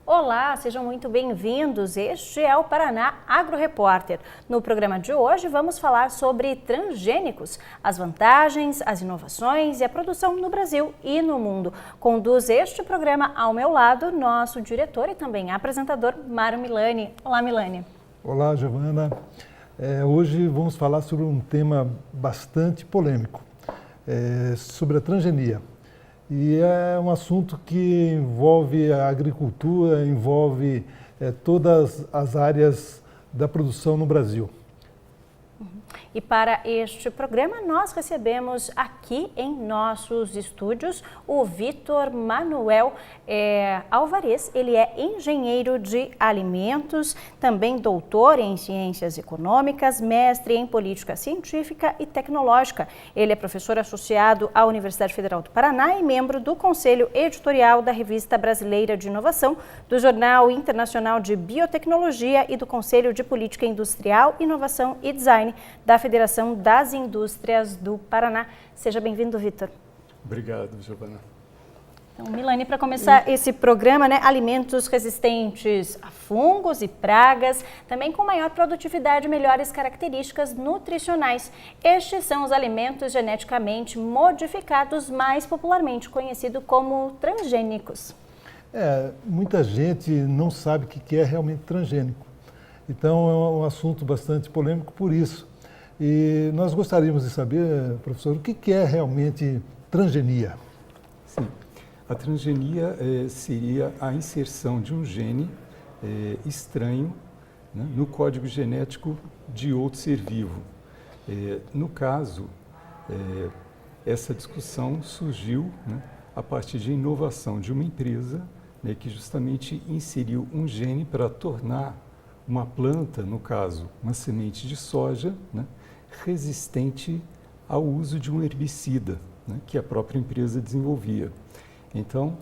Olá, sejam muito bem-vindos. Este é o Paraná Agro Repórter. No programa de hoje vamos falar sobre transgênicos, as vantagens, as inovações e a produção no Brasil e no mundo. Conduz este programa ao meu lado nosso diretor e também apresentador Mário Milani. Olá, Milani. Olá, Giovana. Hoje vamos falar sobre um tema bastante polêmico, sobre a transgenia. E é um assunto que envolve a agricultura, envolve todas as áreas da produção no Brasil. E para este programa nós recebemos aqui em nossos estúdios o Vitor Manuel Alvarez. Ele é engenheiro de alimentos, também doutor em ciências econômicas, mestre em política científica e tecnológica. Ele é professor associado à Universidade Federal do Paraná e membro do Conselho Editorial da Revista Brasileira de Inovação, do Jornal Internacional de Biotecnologia e do Conselho de Política Industrial, Inovação e Design da Federação das Indústrias do Paraná. Seja bem-vindo, Vitor. Obrigado, Giovana. Então, Milani, para começar esse programa, alimentos resistentes a fungos e pragas, também com maior produtividade e melhores características nutricionais. Estes são os alimentos geneticamente modificados, mais popularmente conhecidos como transgênicos. Muita gente não sabe o que é realmente transgênico. Então, é um assunto bastante polêmico por isso. E nós gostaríamos de saber, professor, o que é realmente transgenia? Sim, a transgenia seria a inserção de um gene estranho, né, no código genético de outro ser vivo. No caso, essa discussão surgiu, né, a partir de inovação de uma empresa, né, que justamente inseriu um gene para tornar uma planta, no caso, uma semente de soja, né, resistente ao uso de um herbicida, né, que a própria empresa desenvolvia. Então,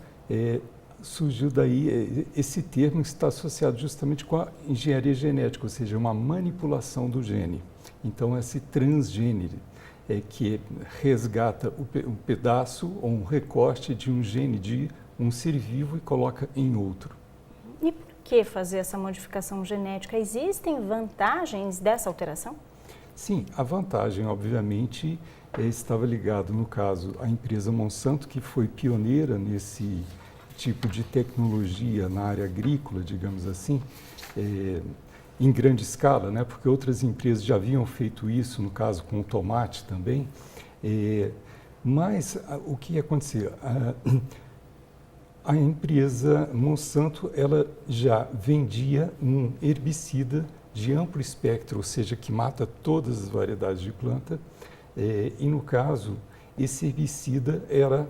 surgiu daí, esse termo está associado justamente com a engenharia genética, ou seja, uma manipulação do gene. Então, esse transgênero que resgata um pedaço ou um recorte de um gene de um ser vivo e coloca em outro. E por que fazer essa modificação genética? Existem vantagens dessa alteração? Sim, a vantagem, obviamente, estava ligada, no caso, à empresa Monsanto, que foi pioneira nesse tipo de tecnologia na área agrícola, digamos assim, em grande escala, né? Porque outras empresas já haviam feito isso, no caso com o tomate também. Mas o que ia acontecer? A empresa Monsanto, ela já vendia um herbicida de amplo espectro, ou seja, que mata todas as variedades de planta, e no caso, esse herbicida era,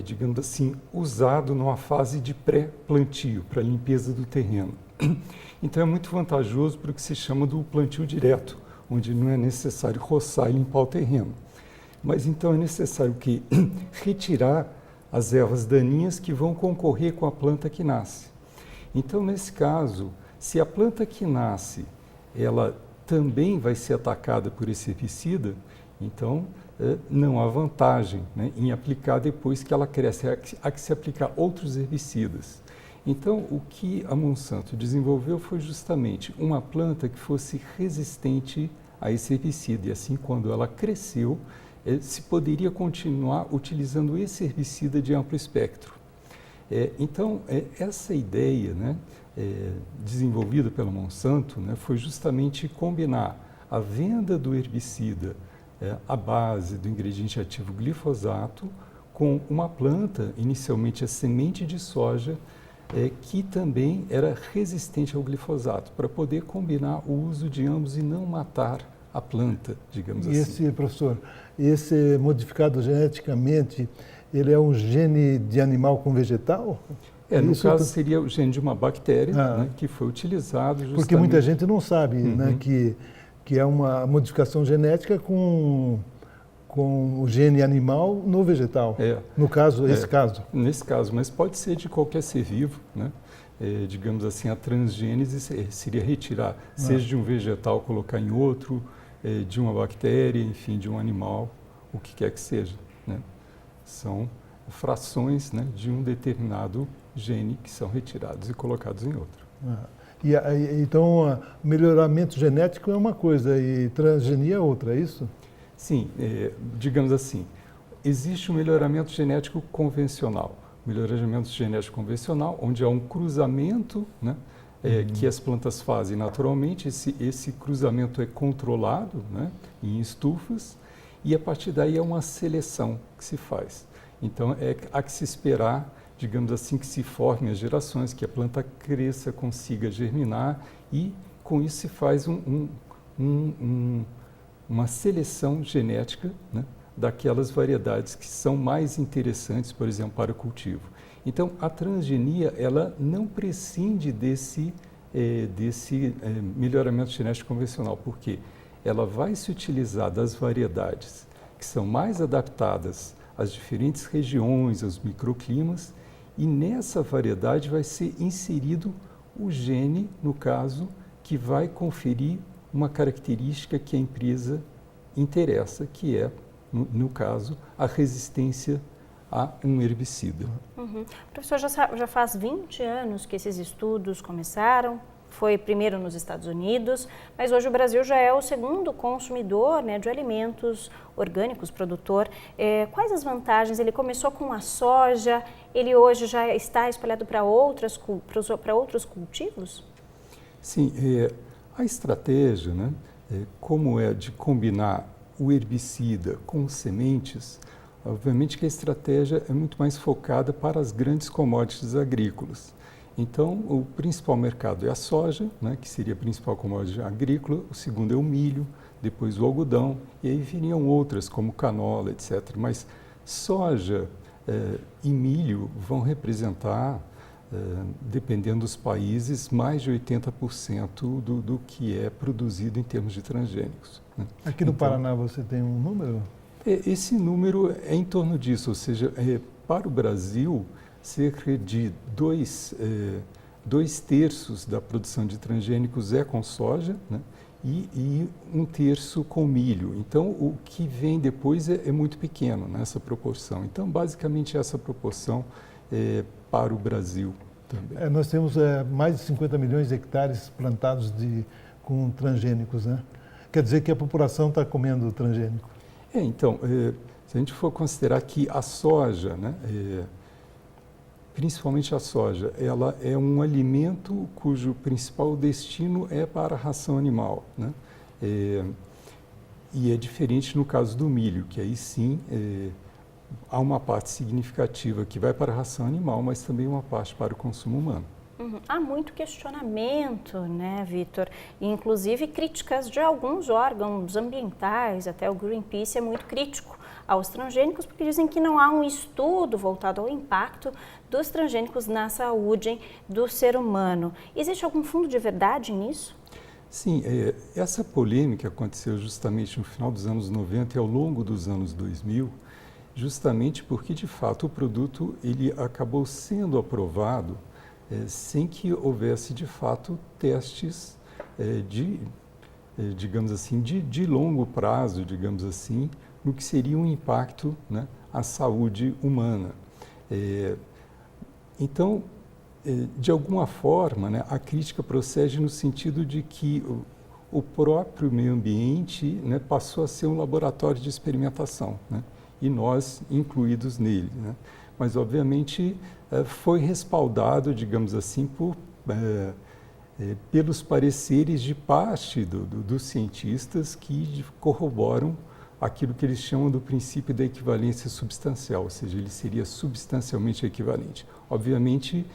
digamos assim, usado numa fase de pré-plantio, para limpeza do terreno. Então é muito vantajoso para o que se chama do plantio direto, onde não é necessário roçar e limpar o terreno. Mas então é necessário que retirar as ervas daninhas que vão concorrer com a planta que nasce. Então, nesse caso, se a planta que nasce, ela também vai ser atacada por esse herbicida, então não há vantagem, né, em aplicar depois que ela cresce, há que se aplicar outros herbicidas. Então, o que a Monsanto desenvolveu foi justamente uma planta que fosse resistente a esse herbicida, e assim, quando ela cresceu, se poderia continuar utilizando esse herbicida de amplo espectro. Então, essa ideia, né, desenvolvida pela Monsanto, né, foi justamente combinar a venda do herbicida à base do ingrediente ativo glifosato com uma planta, inicialmente a semente de soja, que também era resistente ao glifosato, para poder combinar o uso de ambos e não matar a planta, digamos assim. Professor, esse modificado geneticamente, ele é um gene de animal com vegetal? No caso seria o gene de uma bactéria, né, que foi utilizado justamente... Porque muita gente não sabe, né, que é uma modificação genética com o gene animal no vegetal. No caso, esse caso. Nesse caso, mas pode ser de qualquer ser vivo, né? Digamos assim, a transgênese seria retirar, seja de um vegetal, colocar em outro, de uma bactéria, enfim, de um animal, o que quer que seja, né? São frações, né, de um determinado gene que são retirados e colocados em outro. Então, melhoramento genético é uma coisa e transgenia é outra, é isso? Sim, digamos assim, existe um melhoramento genético convencional. Melhoramento genético convencional, onde há um cruzamento, né, que as plantas fazem naturalmente, esse cruzamento é controlado, né, em estufas, e a partir daí é uma seleção que se faz. Então, há que se esperar, digamos assim, que se formem as gerações, que a planta cresça, consiga germinar, e com isso se faz uma seleção genética, né, daquelas variedades que são mais interessantes, por exemplo, para o cultivo. Então, a transgenia, ela não prescinde desse melhoramento genético convencional, porque ela vai se utilizar das variedades que são mais adaptadas às diferentes regiões, aos microclimas, e nessa variedade vai ser inserido o gene, no caso, que vai conferir uma característica que a empresa interessa, que é, no caso, a resistência a um herbicida. Professor, já faz 20 anos que esses estudos começaram, foi primeiro nos Estados Unidos, mas hoje o Brasil já é o segundo consumidor, né, de alimentos orgânicos, produtor. Quais as vantagens? Ele começou com a soja, ele hoje já está espalhado para outros cultivos? Sim, a estratégia, né, como é de combinar o herbicida com sementes, obviamente que a estratégia é muito mais focada para as grandes commodities agrícolas. Então, o principal mercado é a soja, né, que seria a principal commodity agrícola, o segundo é o milho, depois o algodão, e aí viriam outras, como canola, etc. Mas soja e milho vão representar, dependendo dos países, mais de 80% do que é produzido em termos de transgênicos, né? Aqui no Paraná você tem um número? Esse número é em torno disso, ou seja, para o Brasil, cerca de 2/3 da produção de transgênicos é com soja, né, e 1/3 com milho. Então, o que vem depois é muito pequeno nessa proporção. Então, basicamente, essa proporção para o Brasil também. Nós temos mais de 50 milhões de hectares plantados com transgênicos, né? Quer dizer que a população está comendo transgênico. Então, se a gente for considerar que a soja, né, principalmente a soja, ela é um alimento cujo principal destino é para a ração animal, né? E é diferente no caso do milho, que aí sim há uma parte significativa que vai para a ração animal, mas também uma parte para o consumo humano. Há muito questionamento, né, Vitor? Inclusive críticas de alguns órgãos ambientais, até o Greenpeace é muito crítico aos transgênicos, porque dizem que não há um estudo voltado ao impacto dos transgênicos na saúde do ser humano. Existe algum fundo de verdade nisso? Sim, essa polêmica aconteceu justamente no final dos anos 90 e ao longo dos anos 2000, justamente porque, de fato, o produto ele acabou sendo aprovado sem que houvesse, de fato, testes digamos assim, de longo prazo, digamos assim, no que seria um impacto, né, à saúde humana. Então, de alguma forma, né, a crítica procede no sentido de que o próprio meio ambiente, né, passou a ser um laboratório de experimentação, né, e nós incluídos nele, né. Mas, obviamente, foi respaldado, digamos assim, pelos pareceres de parte dos cientistas que corroboram aquilo que eles chamam do princípio da equivalência substancial, ou seja, ele seria substancialmente equivalente. Obviamente,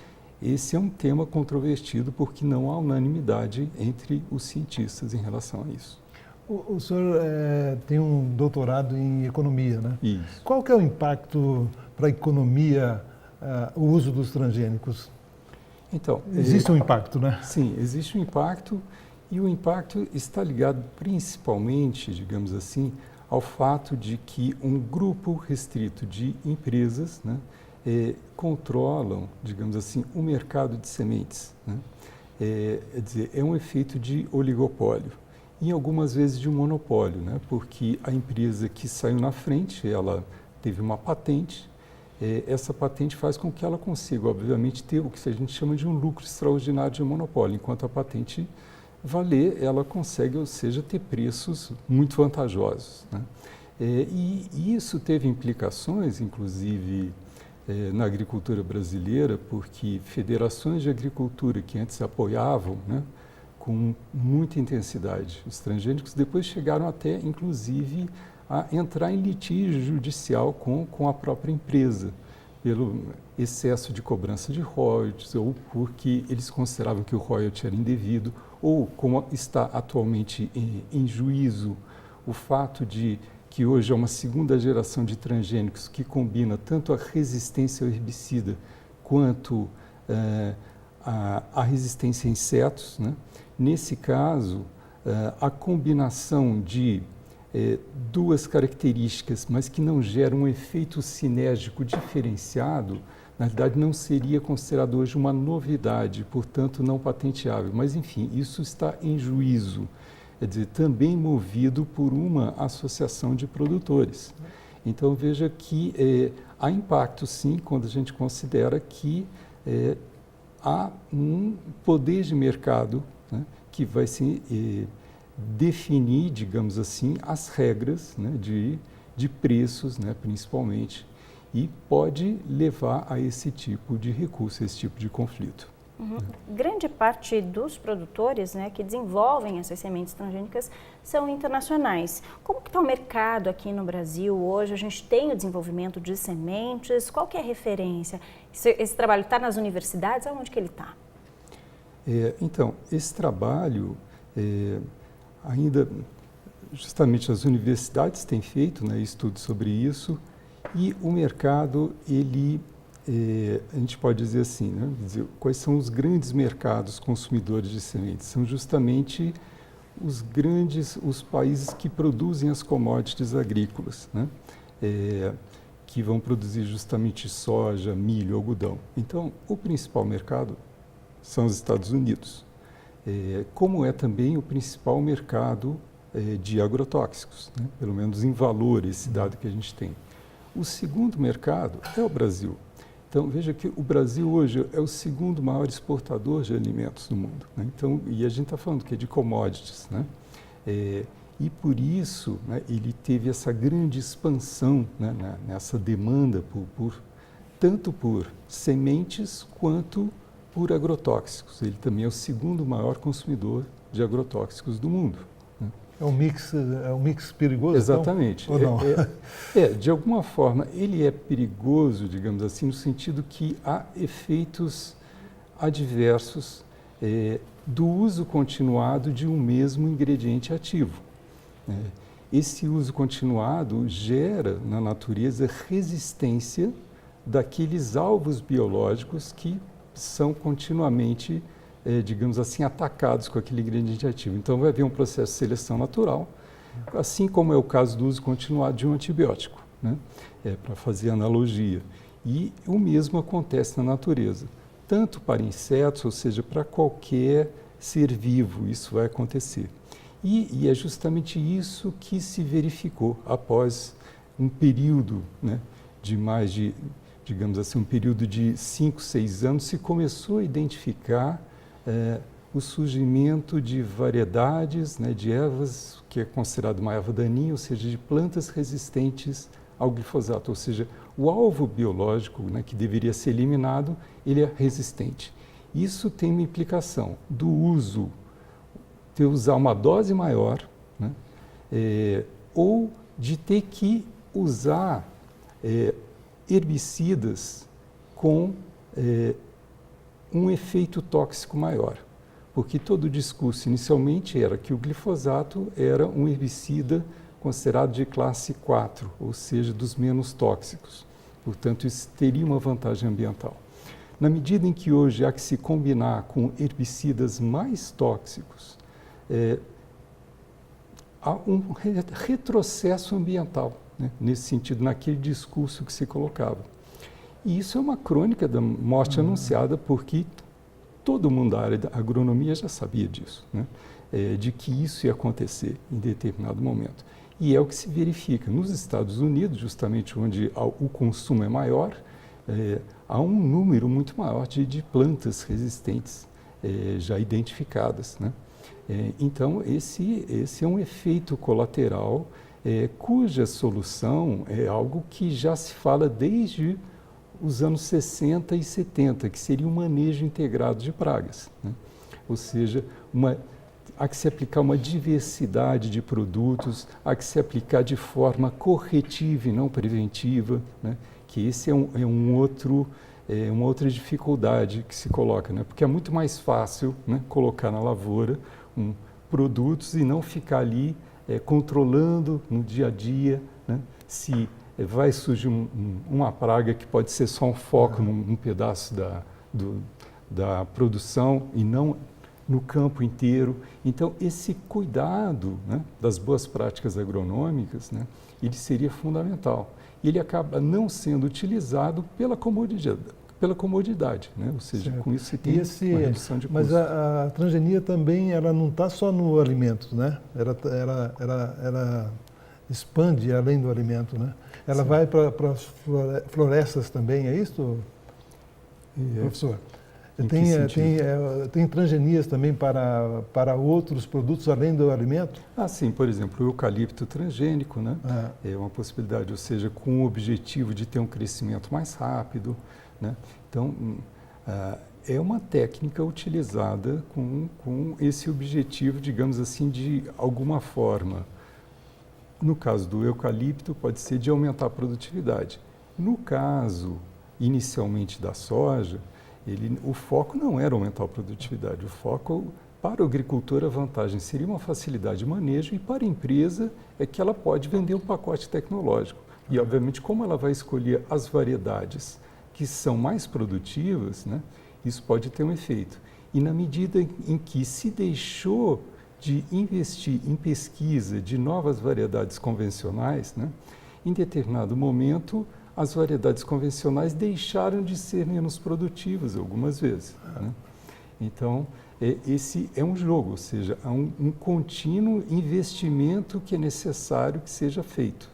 esse é um tema controvertido porque não há unanimidade entre os cientistas em relação a isso. O senhor tem um doutorado em economia, né? Isso. Qual que é o impacto para a economia, o uso dos transgênicos? Então, existe um impacto, né? Sim, existe um impacto e o impacto está ligado principalmente, digamos assim, ao fato de que um grupo restrito de empresas, né, controlam, digamos assim, o mercado de sementes, né? Quer dizer, é um efeito de oligopólio e algumas vezes de um monopólio, né? Porque a empresa que saiu na frente, ela teve uma patente essa patente faz com que ela consiga, obviamente, ter o que a gente chama de um lucro extraordinário de monopólio. Enquanto a patente valer, ela consegue, ou seja, ter preços muito vantajosos, né? E isso teve implicações, inclusive, na agricultura brasileira, porque federações de agricultura que antes apoiavam, né, com muita intensidade os transgênicos, depois chegaram até, inclusive, a entrar em litígio judicial com a própria empresa, pelo excesso de cobrança de royalties, ou porque eles consideravam que o royalty era indevido, ou como está atualmente em juízo o fato de que hoje é uma segunda geração de transgênicos que combina tanto a resistência ao herbicida quanto a resistência a insetos, né? Nesse caso, a combinação de duas características, mas que não geram um efeito sinérgico diferenciado, na realidade não seria considerado hoje uma novidade, portanto não patenteável. Mas, enfim, isso está em juízo, quer dizer, também movido por uma associação de produtores. Então, veja que há impacto, sim, quando a gente considera que há um poder de mercado, né, que vai se definir, digamos assim, as regras, né, de preços, né, principalmente, e pode levar a esse tipo de recurso, a esse tipo de conflito. Uhum. Grande parte dos produtores, né, que desenvolvem essas sementes transgênicas são internacionais. Como que está o mercado aqui no Brasil hoje? A gente tem o desenvolvimento de sementes, qual que é a referência? Esse trabalho está nas universidades, aonde que ele está? Então, esse trabalho, ainda justamente as universidades têm feito, né, estudos sobre isso, e o mercado, ele... a gente pode dizer assim, né? Quais são os grandes mercados consumidores de sementes? São justamente os países que produzem as commodities agrícolas, né? Que vão produzir justamente soja, milho, algodão. Então, o principal mercado são os Estados Unidos, como é também o principal mercado de agrotóxicos, né? Pelo menos em valor, esse dado que a gente tem. O segundo mercado é o Brasil. Então, veja que o Brasil hoje é o segundo maior exportador de alimentos do mundo, né? Então, e a gente está falando que é de commodities, né? E por isso, né, ele teve essa grande expansão, né, nessa demanda tanto por sementes quanto por agrotóxicos. Ele também é o segundo maior consumidor de agrotóxicos do mundo. É um mix perigoso? Exatamente. Então, ou não? De alguma forma, ele é perigoso, digamos assim, no sentido que há efeitos adversos do uso continuado de um mesmo ingrediente ativo. Esse uso continuado gera na natureza resistência daqueles alvos biológicos que são continuamente digamos assim, atacados com aquele ingrediente ativo. Então, vai haver um processo de seleção natural, assim como é o caso do uso continuado de um antibiótico, né? Para fazer analogia. E o mesmo acontece na natureza, tanto para insetos, ou seja, para qualquer ser vivo, isso vai acontecer. E é justamente isso que se verificou após um período, né, de mais de, digamos assim, um período de 5, 6 anos, se começou a identificar o surgimento de variedades, né, de ervas, que é considerado uma erva daninha, ou seja, de plantas resistentes ao glifosato, ou seja, o alvo biológico, né, que deveria ser eliminado, ele é resistente. Isso tem uma implicação do uso, de usar uma dose maior, né, ou de ter que usar herbicidas com um efeito tóxico maior, porque todo o discurso inicialmente era que o glifosato era um herbicida considerado de classe 4, ou seja, dos menos tóxicos. Portanto, isso teria uma vantagem ambiental. Na medida em que hoje há que se combinar com herbicidas mais tóxicos, há um retrocesso ambiental, né, nesse sentido, naquele discurso que se colocava. E isso é uma crônica da morte anunciada, porque todo mundo da área da agronomia já sabia disso, né? De que isso ia acontecer em determinado momento. E é o que se verifica. Nos Estados Unidos, justamente onde o consumo é maior, há um número muito maior de plantas resistentes já identificadas, né? Então, esse é um efeito colateral cuja solução é algo que já se fala desde os anos 60 e 70, que seria um manejo integrado de pragas, né? Ou seja, há que se aplicar uma diversidade de produtos, há que se aplicar de forma corretiva e não preventiva, né? Que esse é uma outra dificuldade que se coloca, né? Porque é muito mais fácil, né, colocar na lavoura produtos e não ficar ali controlando no dia a dia, né, se vai surgir uma praga que pode ser só um foco num pedaço da produção e não no campo inteiro. Então, esse cuidado, né, das boas práticas agronômicas, né, ele seria fundamental. E ele acaba não sendo utilizado pela comodidade, né? Ou seja, certo. com isso se tem uma redução de mas custo. a transgenia também, ela não está só no alimento, né? Ela expande além do alimento, né? Ela Sim. vai para as florestas também, é isso, professor? Tem transgenias também para outros produtos além do alimento? Sim, por exemplo, o eucalipto transgênico, né? É uma possibilidade, ou seja, com o objetivo de ter um crescimento mais rápido, né? Então, é uma técnica utilizada com esse objetivo, digamos assim, de alguma forma. No caso do eucalipto, pode ser de aumentar a produtividade. No caso, inicialmente, da soja, o foco não era aumentar a produtividade. O foco, para o agricultor, a vantagem seria uma facilidade de manejo e para a empresa é que ela pode vender um pacote tecnológico. E, obviamente, como ela vai escolher as variedades que são mais produtivas, né, isso pode ter um efeito. E na medida em que se deixou de investir em pesquisa de novas variedades convencionais, né, em determinado momento, as variedades convencionais deixaram de ser menos produtivas algumas vezes, né? Então, esse é um jogo, ou seja, há um contínuo investimento que é necessário que seja feito.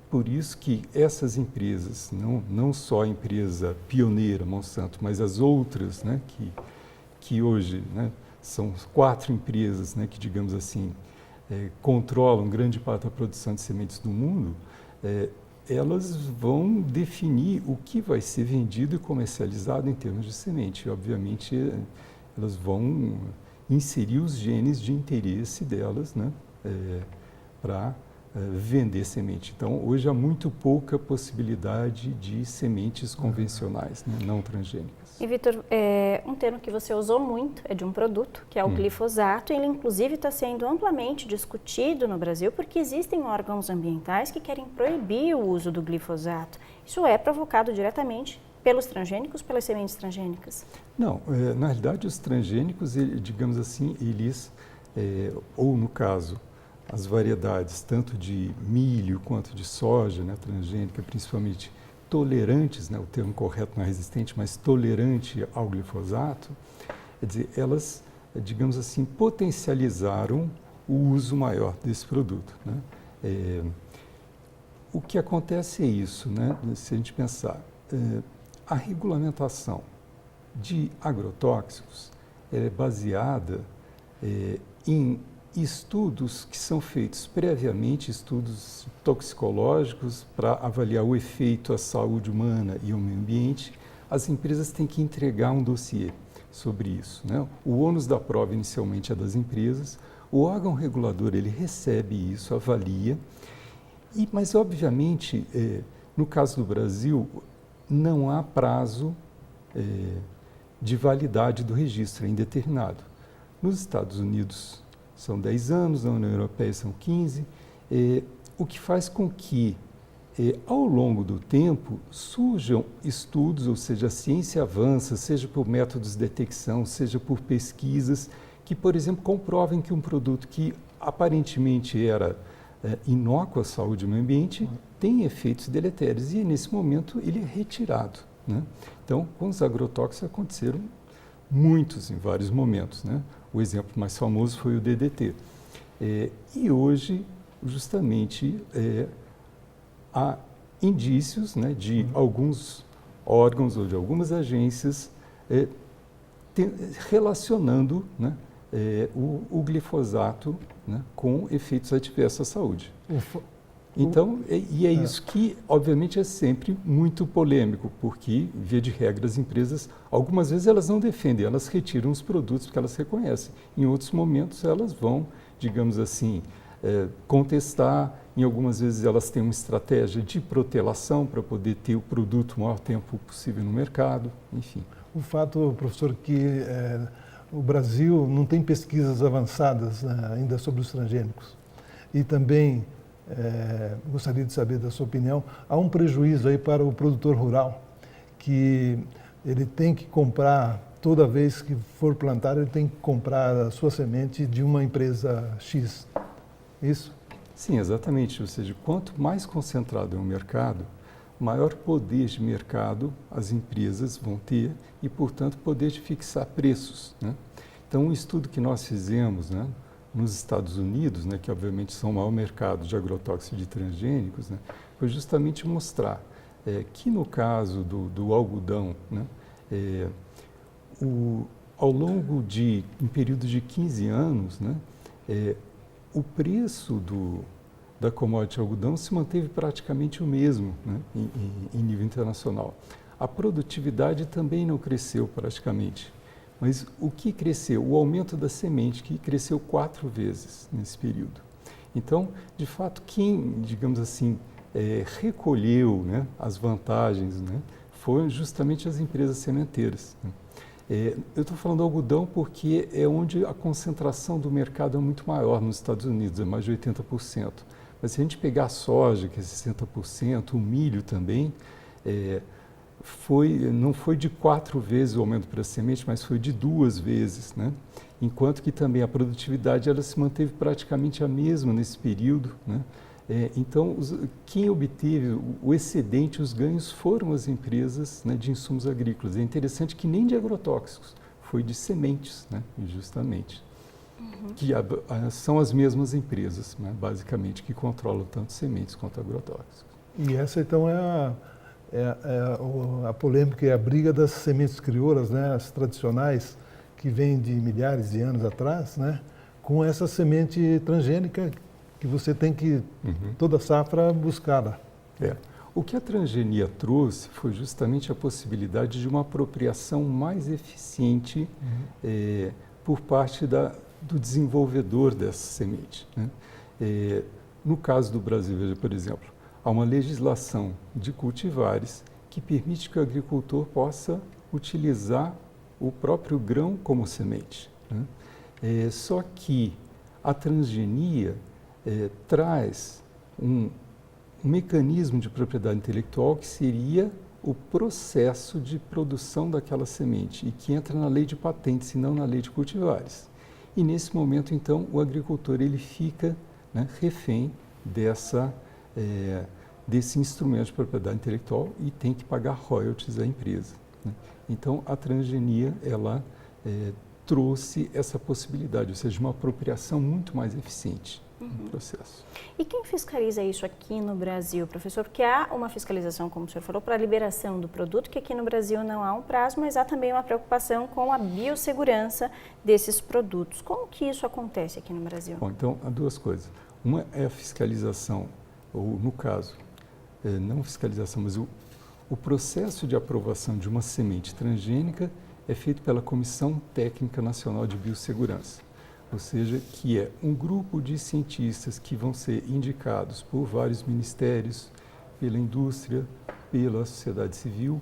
Por isso que essas empresas, não só a empresa pioneira, Monsanto, mas as outras, né, que hoje, né, são 4 empresas, né, que, digamos assim, controlam grande parte da produção de sementes do mundo, elas vão definir o que vai ser vendido e comercializado em termos de semente. E, obviamente, elas vão inserir os genes de interesse delas, né, para vender semente. Então, hoje há muito pouca possibilidade de sementes convencionais, né, não transgênicas. E, Vitor, um termo que você usou muito é de um produto, que é o glifosato. Ele, inclusive, está sendo amplamente discutido no Brasil porque existem órgãos ambientais que querem proibir o uso do glifosato. Isso é provocado diretamente pelos transgênicos, pelas sementes transgênicas? Não, na realidade, os transgênicos, digamos assim, eles, ou no caso, as variedades tanto de milho quanto de soja, né, transgênica, principalmente tolerantes, né, o termo correto não é resistente, mas tolerante ao glifosato, quer dizer, elas, digamos assim, potencializaram o uso maior desse produto, né? O que acontece é isso, né, se a gente pensar, a regulamentação de agrotóxicos é baseada em estudos que são feitos previamente, estudos toxicológicos para avaliar o efeito à saúde humana e ao meio ambiente. As empresas têm que entregar um dossiê sobre isso, né? O ônus da prova inicialmente é das empresas, o órgão regulador ele recebe isso, avalia, mas obviamente, no caso do Brasil, não há prazo de validade do registro, é indeterminado. Nos Estados Unidos, são 10 anos, na União Europeia são 15, o que faz com que, ao longo do tempo, surjam estudos, ou seja, a ciência avança, seja por métodos de detecção, seja por pesquisas, que, por exemplo, comprovem que um produto que aparentemente era inócuo à saúde e ao meio ambiente tem efeitos deletérios e, nesse momento, ele é retirado, né? Então, com os agrotóxicos aconteceram muitos em vários momentos, né? O exemplo mais famoso foi o DDT. E hoje justamente há indícios, né, de alguns órgãos ou de algumas agências relacionando, né, o glifosato, né, com efeitos adversos à saúde. Então, isso que, obviamente, é sempre muito polêmico, porque, via de regra, as empresas, algumas vezes elas não defendem, elas retiram os produtos porque elas reconhecem. Em outros momentos, elas vão, digamos assim, contestar. Em algumas vezes, elas têm uma estratégia de protelação para poder ter o produto o maior tempo possível no mercado, enfim. O fato, professor, que o Brasil não tem pesquisas avançadas ainda sobre os transgênicos. E também gostaria de saber da sua opinião, há um prejuízo aí para o produtor rural, que ele tem que comprar, toda vez que for plantar, ele tem que comprar a sua semente de uma empresa X. Isso? Sim, exatamente. Ou seja, quanto mais concentrado é o mercado, maior poder de mercado as empresas vão ter e, portanto, poder de fixar preços, né? Então, um estudo que nós fizemos, né, nos Estados Unidos, né, que obviamente são o maior mercado de agrotóxicos e de transgênicos, né, foi justamente mostrar que no caso do algodão, né, ao longo de um período de 15 anos, né, o preço da commodity algodão se manteve praticamente o mesmo, né, em nível internacional. A produtividade também não cresceu praticamente. Mas o que cresceu? O aumento da semente, que cresceu 4 vezes nesse período. Então, de fato, quem, digamos assim, recolheu, né, as vantagens, né, foram justamente as empresas sementeiras, né. Eu estou falando do algodão porque é onde a concentração do mercado é muito maior nos Estados Unidos, é mais de 80%. Mas se a gente pegar a soja, que é 60%, o milho também, não foi de 4 vezes o aumento para a semente, mas foi de 2 vezes, né? Enquanto que também a produtividade ela se manteve praticamente a mesma nesse período, né? Então, quem obteve o excedente, os ganhos, foram as empresas, né, de insumos agrícolas. É interessante que nem de agrotóxicos, foi de sementes, né, justamente. Que são as mesmas empresas, né, basicamente, que controlam tanto sementes quanto agrotóxicos. E essa, então, a polêmica e a briga das sementes crioulas, né, as tradicionais, que vêm de milhares de anos atrás, né, com essa semente transgênica que você tem que, toda safra, buscá-la. O que a transgenia trouxe foi justamente a possibilidade de uma apropriação mais eficiente por parte do desenvolvedor dessa semente, né? No caso do Brasil, veja, por exemplo, há uma legislação de cultivares que permite que o agricultor possa utilizar o próprio grão como semente, né? Só que a transgenia traz um mecanismo de propriedade intelectual que seria o processo de produção daquela semente e que entra na lei de patentes e não na lei de cultivares. E nesse momento, então, o agricultor ele fica, né, refém desse instrumento de propriedade intelectual e tem que pagar royalties à empresa, né? Então, a transgenia ela trouxe essa possibilidade, ou seja, uma apropriação muito mais eficiente no processo. E quem fiscaliza isso aqui no Brasil, professor? Porque há uma fiscalização, como o senhor falou, para a liberação do produto, que aqui no Brasil não há um prazo, mas há também uma preocupação com a biossegurança desses produtos. Como que isso acontece aqui no Brasil? Bom, então, há duas coisas. Uma é a fiscalização, ou no caso, não fiscalização, mas o processo de aprovação de uma semente transgênica é feito pela Comissão Técnica Nacional de Biossegurança, ou seja, que é um grupo de cientistas que vão ser indicados por vários ministérios, pela indústria, pela sociedade civil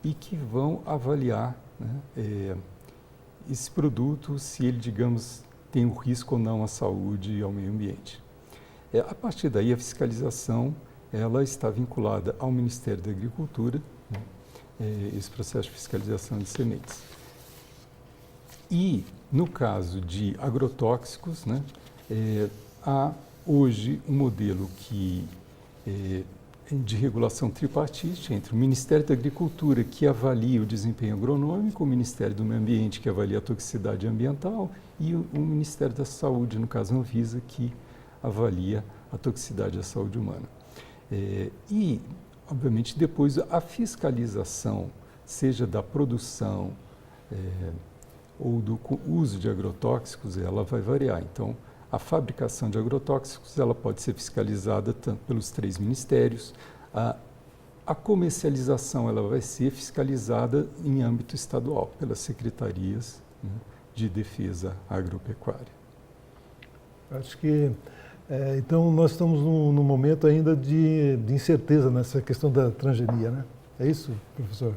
e que vão avaliar, né, esse produto, se ele, digamos, tem um risco ou não à saúde e ao meio ambiente. A partir daí, a fiscalização ela está vinculada ao Ministério da Agricultura, né, esse processo de fiscalização de sementes. E, no caso de agrotóxicos, né, há hoje um modelo de regulação tripartite entre o Ministério da Agricultura, que avalia o desempenho agronômico, o Ministério do Meio Ambiente, que avalia a toxicidade ambiental, e o Ministério da Saúde, no caso a Anvisa, que avalia a toxicidade à saúde humana. E, obviamente, depois a fiscalização, seja da produção ou do uso de agrotóxicos, ela vai variar. Então, a fabricação de agrotóxicos ela pode ser fiscalizada tanto pelos 3 ministérios, a comercialização ela vai ser fiscalizada em âmbito estadual, pelas secretarias, né, de defesa agropecuária. Acho que, então, nós estamos num momento ainda de incerteza nessa questão da transgenia, né? É isso, professor?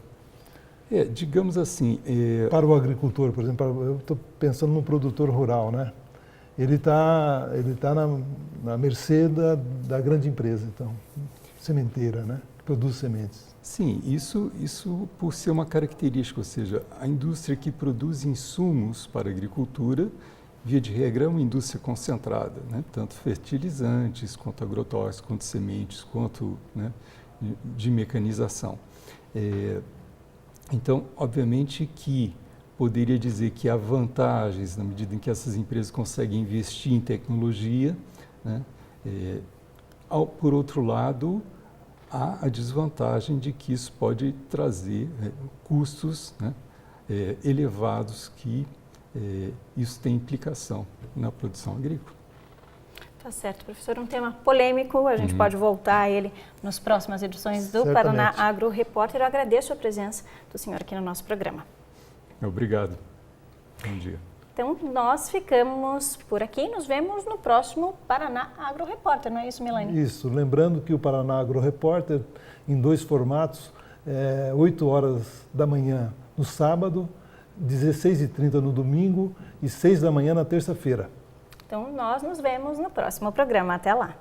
Digamos assim... Para o agricultor, por exemplo, eu estou pensando no produtor rural, né? Ele tá na mercê da grande empresa, então, sementeira, né? Que produz sementes. Sim, isso por ser uma característica, ou seja, a indústria que produz insumos para a agricultura, via de regra, é uma indústria concentrada, né? Tanto fertilizantes, quanto agrotóxicos, quanto sementes, quanto, né, de mecanização. Então, obviamente que poderia dizer que há vantagens na medida em que essas empresas conseguem investir em tecnologia, né? Por outro lado, há a desvantagem de que isso pode trazer custos, né, elevados, que isso tem implicação na produção agrícola. Tá certo, professor. Um tema polêmico, a gente pode voltar a ele nas próximas edições do Certamente. Paraná Agro Repórter. Eu agradeço a presença do senhor aqui no nosso programa. Obrigado. Bom dia. Então, nós ficamos por aqui. Nos vemos no próximo Paraná Agro Repórter, não é isso, Milane? Isso. Lembrando que o Paraná Agro Repórter, em 2 formatos, 8 horas da manhã no sábado, 16h30 no domingo e 6 da manhã na terça-feira. Então, nós nos vemos no próximo programa. Até lá.